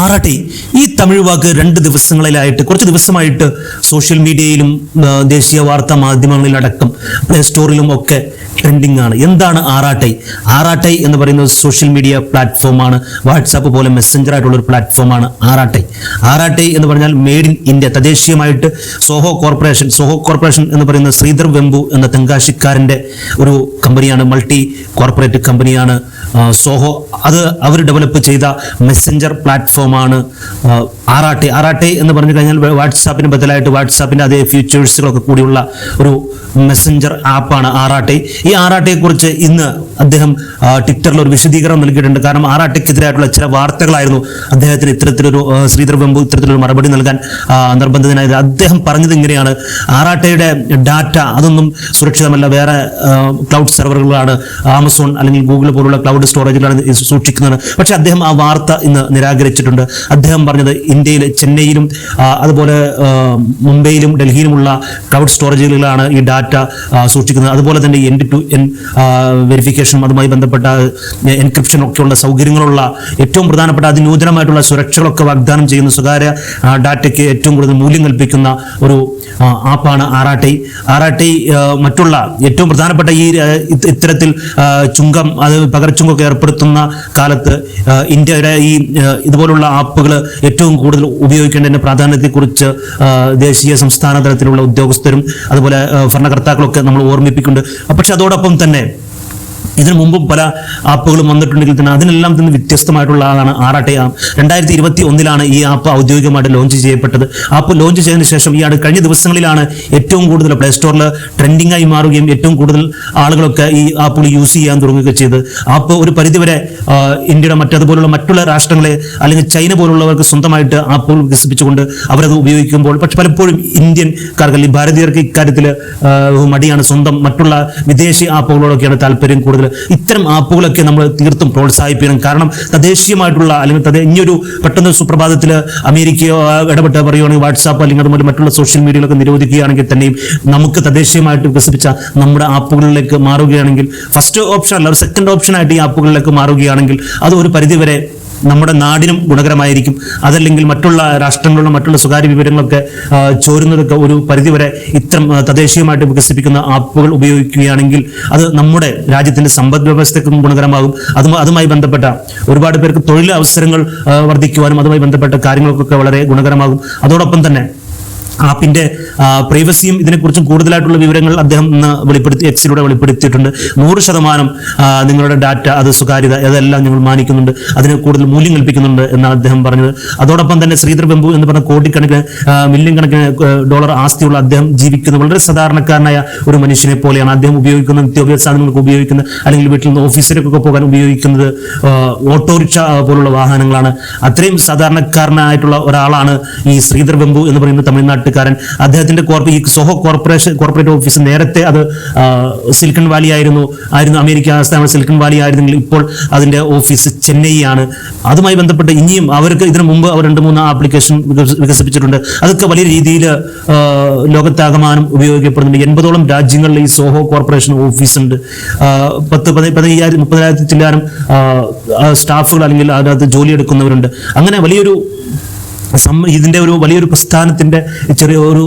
ആറാട്ടെ ഈ തമിഴ് വാക്ക് കുറച്ച് ദിവസമായിട്ട് സോഷ്യൽ മീഡിയയിലും ദേശീയ വാർത്താ മാധ്യമങ്ങളിലടക്കം പ്ലേ സ്റ്റോറിലും ഒക്കെ ട്രെൻഡിങ് ആണ്. എന്താണ് ആറാട്ടെ? ആറാട്ടെ എന്ന് പറയുന്നത് സോഷ്യൽ മീഡിയ പ്ലാറ്റ്ഫോമാണ്. വാട്സാപ്പ് പോലെ മെസ്സഞ്ചർ ആയിട്ടുള്ള ഒരു പ്ലാറ്റ്ഫോമാണ് ആറാട്ടെ. ആറാട്ടെ എന്ന് പറഞ്ഞാൽ മെയ്ഡ് ഇൻ ഇന്ത്യ, തദ്ദേശീയമായിട്ട് സോഹോ കോർപ്പറേഷൻ എന്ന് പറയുന്ന ശ്രീധർ വെമ്പു എന്ന തെങ്കാശിക്കാരൻ്റെ ഒരു കമ്പനിയാണ്, മൾട്ടി കോർപ്പറേറ്റ് കമ്പനിയാണ് സോഹോ. അവർ ഡെവലപ്പ് ചെയ്ത മെസ്സഞ്ചർ പ്ലാറ്റ്ഫോമാണ് ആറാട്ടെ. ആറാട്ടെ എന്ന് പറഞ്ഞു കഴിഞ്ഞാൽ വാട്സാപ്പിന് ബദലായിട്ട് വാട്സാപ്പിൻ്റെ അതേ ഫീച്ചേഴ്സുകളൊക്കെ കൂടിയുള്ള ഒരു മെസ്സഞ്ചർ ആപ്പാണ് ആറാട്ടെ. ഈ ആറാട്ടെയെക്കുറിച്ച് ഇന്ന് അദ്ദേഹം ട്വിറ്ററിൽ ഒരു വിശദീകരണം നൽകിയിട്ടുണ്ട്. കാരണം ആറാട്ടെക്കെതിരായിട്ടുള്ള ചില വാർത്തകളായിരുന്നു അദ്ദേഹത്തിന് ശ്രീധർ വെമ്പു ഇത്തരത്തിലൊരു മറുപടി നൽകാൻ നിർബന്ധിതനായത്. അദ്ദേഹം പറഞ്ഞത് ഇങ്ങനെയാണ്: ആറാട്ടെയുടെ ഡാറ്റ അതൊന്നും സുരക്ഷിതമല്ല, വേറെ ക്ലൗഡ് സെർവറുകളാണ്, ആമസോൺ അല്ലെങ്കിൽ ഗൂഗിൾ പോലുള്ള ക്ലൗഡ് സ്റ്റോറേജിലാണ് സൂക്ഷിക്കുന്നത്. പക്ഷെ അദ്ദേഹം ആ വാർത്ത ഇന്ന് നിരാകരിച്ചിട്ടുണ്ട്. അദ്ദേഹം പറഞ്ഞത് ഇന്ത്യയിൽ ചെന്നൈയിലും അതുപോലെ മുംബൈയിലും ഡൽഹിയിലുമുള്ള ക്ലൗഡ് സ്റ്റോറേജുകളിലാണ് ഈ ഡാറ്റ സൂക്ഷിക്കുന്നത്. അതുപോലെ തന്നെ എൻഡ് ടു എൻഡ് വെരിഫിക്കേഷനും അതുമായി ബന്ധപ്പെട്ട എൻക്രിപ്ഷൻ ഒക്കെയുള്ള സൗകര്യങ്ങളുള്ള ഏറ്റവും പ്രധാനപ്പെട്ട അതിനൂതനമായിട്ടുള്ള സുരക്ഷകളൊക്കെ വാഗ്ദാനം ചെയ്യുന്ന സ്വകാര്യ ഡാറ്റയ്ക്ക് ഏറ്റവും കൂടുതൽ മൂല്യം കൽപ്പിക്കുന്ന ഒരു ആപ്പാണ് ആറാട്ടെ. ആറാട്ടെ മറ്റുള്ള ഏറ്റവും പ്രധാനപ്പെട്ട ഇത്തരത്തിൽ ചുങ്കം പകർച്ചുങ്കൊക്കെ ഏർപ്പെടുത്തുന്ന കാലത്ത് ഇന്ത്യയുടെ ഇതുപോലുള്ള ആപ്പുകൾ ഏറ്റവും കൂടുതൽ ഉപയോഗിക്കേണ്ടതിന്റെ പ്രാധാന്യത്തെക്കുറിച്ച് ദേശീയ സംസ്ഥാന തലത്തിലുള്ള ഉദ്യോഗസ്ഥരും അതുപോലെ ഭരണകർത്താക്കളൊക്കെ നമ്മൾ ഓർമ്മിപ്പിക്കുന്നുണ്ട്. പക്ഷെ അതോടൊപ്പം തന്നെ ഇതിനു മുമ്പും പല ആപ്പുകളും വന്നിട്ടുണ്ടെങ്കിൽ തന്നെ അതിനെല്ലാം തന്നെ വ്യത്യസ്തമായിട്ടുള്ള ആളാണ് ആറാട്ടെ. 2021 ഈ ആപ്പ് ഔദ്യോഗികമായിട്ട് ലോഞ്ച് ചെയ്യപ്പെട്ടത്. ആപ്പ് ലോഞ്ച് ചെയ്തതിനു ശേഷം കഴിഞ്ഞ ദിവസങ്ങളിലാണ് ഏറ്റവും കൂടുതൽ പ്ലേ സ്റ്റോറിൽ ട്രെൻഡിംഗ് ആയി മാറുകയും ഏറ്റവും കൂടുതൽ ആളുകളൊക്കെ ഈ ആപ്പുകൾ യൂസ് ചെയ്യാൻ തുടങ്ങുകയൊക്കെ ചെയ്ത് ആപ്പ് ഒരു പരിധിവരെ ഇന്ത്യയുടെ മറ്റതുപോലുള്ള മറ്റുള്ള രാഷ്ട്രങ്ങളെ അല്ലെങ്കിൽ ചൈന പോലുള്ളവർക്ക് സ്വന്തമായിട്ട് ആപ്പുകൾ വികസിപ്പിച്ചുകൊണ്ട് അവരത് ഉപയോഗിക്കുമ്പോൾ പക്ഷെ പലപ്പോഴും ഇന്ത്യൻകാർക്ക് അല്ലെങ്കിൽ ഭാരതീയർക്ക് ഇക്കാര്യത്തിൽ മടിയാണ്. സ്വന്തം മറ്റുള്ള വിദേശി ആപ്പുകളോടൊക്കെയാണ് താല്പര്യം കൂടുതൽ. ഇത്തരം ആപ്പുകളൊക്കെ നമ്മൾ തീർത്തും പ്രോത്സാഹിപ്പിക്കണം. കാരണം തദ്ദേശീയമായിട്ടുള്ള അല്ലെങ്കിൽ ഇനിയൊരു പെട്ടെന്ന് സുപ്രഭാതത്തിൽ അമേരിക്കയോ ഇടപെട്ട് പറയുകയാണെങ്കിൽ വാട്സാപ്പ് അല്ലെങ്കിൽ അതുപോലെ മറ്റുള്ള സോഷ്യൽ മീഡിയകളൊക്കെ നിരോധിക്കുകയാണെങ്കിൽ തന്നെയും നമുക്ക് തദ്ദേശീയമായിട്ട് വികസിപ്പിച്ച നമ്മുടെ ആപ്പുകളിലേക്ക് മാറുകയാണെങ്കിൽ, ഫസ്റ്റ് ഓപ്ഷൻ അല്ല ഒരു സെക്കൻഡ് ഓപ്ഷനായിട്ട് ഈ ആപ്പുകളിലേക്ക് മാറുകയാണെങ്കിൽ അത് ഒരു പരിധിവരെ നമ്മുടെ നാടിനും ഗുണകരമായിരിക്കും. അതല്ലെങ്കിൽ മറ്റുള്ള രാഷ്ട്രങ്ങളിലുള്ള മറ്റുള്ള സ്വകാര്യ വിവരങ്ങളൊക്കെ ചോരുന്നതൊക്കെ ഒരു പരിധിവരെ ഇത്തരം തദ്ദേശീയമായിട്ട് വികസിപ്പിക്കുന്ന ആപ്പുകൾ ഉപയോഗിക്കുകയാണെങ്കിൽ അത് നമ്മുടെ രാജ്യത്തിന്റെ സമ്പദ് വ്യവസ്ഥയ്ക്കും ഗുണകരമാകും. അതുമായി ബന്ധപ്പെട്ട ഒരുപാട് പേർക്ക് തൊഴിൽ അവസരങ്ങൾ വർദ്ധിക്കുവാനും അതുമായി ബന്ധപ്പെട്ട കാര്യങ്ങൾക്കൊക്കെ വളരെ ഗുണകരമാകും. അതോടൊപ്പം തന്നെ ആപ്പിന്റെ പ്രൈവസിയും ഇതിനെക്കുറിച്ചും കൂടുതലായിട്ടുള്ള വിവരങ്ങൾ അദ്ദേഹം എക്സിലൂടെ വെളിപ്പെടുത്തിയിട്ടുണ്ട്. 100% നിങ്ങളുടെ ഡാറ്റ അത് സ്വകാര്യത അതെല്ലാം ഞങ്ങൾ മാനിക്കുന്നുണ്ട്, അതിന് കൂടുതൽ മൂല്യം കൽപ്പിക്കുന്നുണ്ട് എന്നാണ് അദ്ദേഹം പറഞ്ഞത്. അതോടൊപ്പം തന്നെ ശ്രീധർ വെമ്പു എന്ന് പറഞ്ഞ കോടിക്കണക്കിന് മില്യൺ കണക്കിന് ഡോളർ ആസ്തിയുള്ള അദ്ദേഹം ജീവിക്കുന്ന വളരെ സാധാരണക്കാരനായ ഒരു മനുഷ്യനെ പോലെയാണ്. അദ്ദേഹം ഉപയോഗിക്കുന്ന നിത്യോപയോഗ സാധനങ്ങൾക്ക് ഉപയോഗിക്കുന്ന അല്ലെങ്കിൽ വീട്ടിൽ നിന്ന് ഓഫീസിലേക്കൊക്കെ പോകാൻ ഉപയോഗിക്കുന്നത് ഓട്ടോറിക്ഷ പോലുള്ള വാഹനങ്ങളാണ്. അത്രയും സാധാരണക്കാരനായിട്ടുള്ള ഒരാളാണ് ഈ ശ്രീധർ വെമ്പു എന്ന് പറയുന്ന തമിഴ്നാട്ടിൽ ാരൻ. അദ്ദേഹത്തിന്റെ സോഹോ കോർപ്പറേറ്റ് ഓഫീസ് നേരത്തെ അത് സിലിക്കൺ വാലി ആയിരുന്നു അമേരിക്ക ആസ്ഥാനമായ സിലിക്കൺ വാലി ആയിരുന്നെങ്കിൽ ഇപ്പോൾ അതിന്റെ ഓഫീസ് ചെന്നൈ ആണ്. അതുമായി ബന്ധപ്പെട്ട് ഇനിയും അവർക്ക് ഇതിനു മുമ്പ് അവർ 2-3 ആപ്ലിക്കേഷൻ വികസിപ്പിച്ചിട്ടുണ്ട്. അതൊക്കെ വലിയ രീതിയിൽ ലോകത്താകമാനം ഉപയോഗിക്കപ്പെടുന്നുണ്ട്. 80ഓളം രാജ്യങ്ങളിൽ ഈ സോഹോ കോർപ്പറേഷൻ ഓഫീസ് ഉണ്ട്. 10,000-30,000 ചില്ലാനും സ്റ്റാഫുകൾ അല്ലെങ്കിൽ അതിനകത്ത് ജോലിയെടുക്കുന്നവരുണ്ട്. അങ്ങനെ ഇതിന്റെ ഒരു വലിയൊരു പ്രസ്ഥാനത്തിന്റെ ചെറിയ ഒരു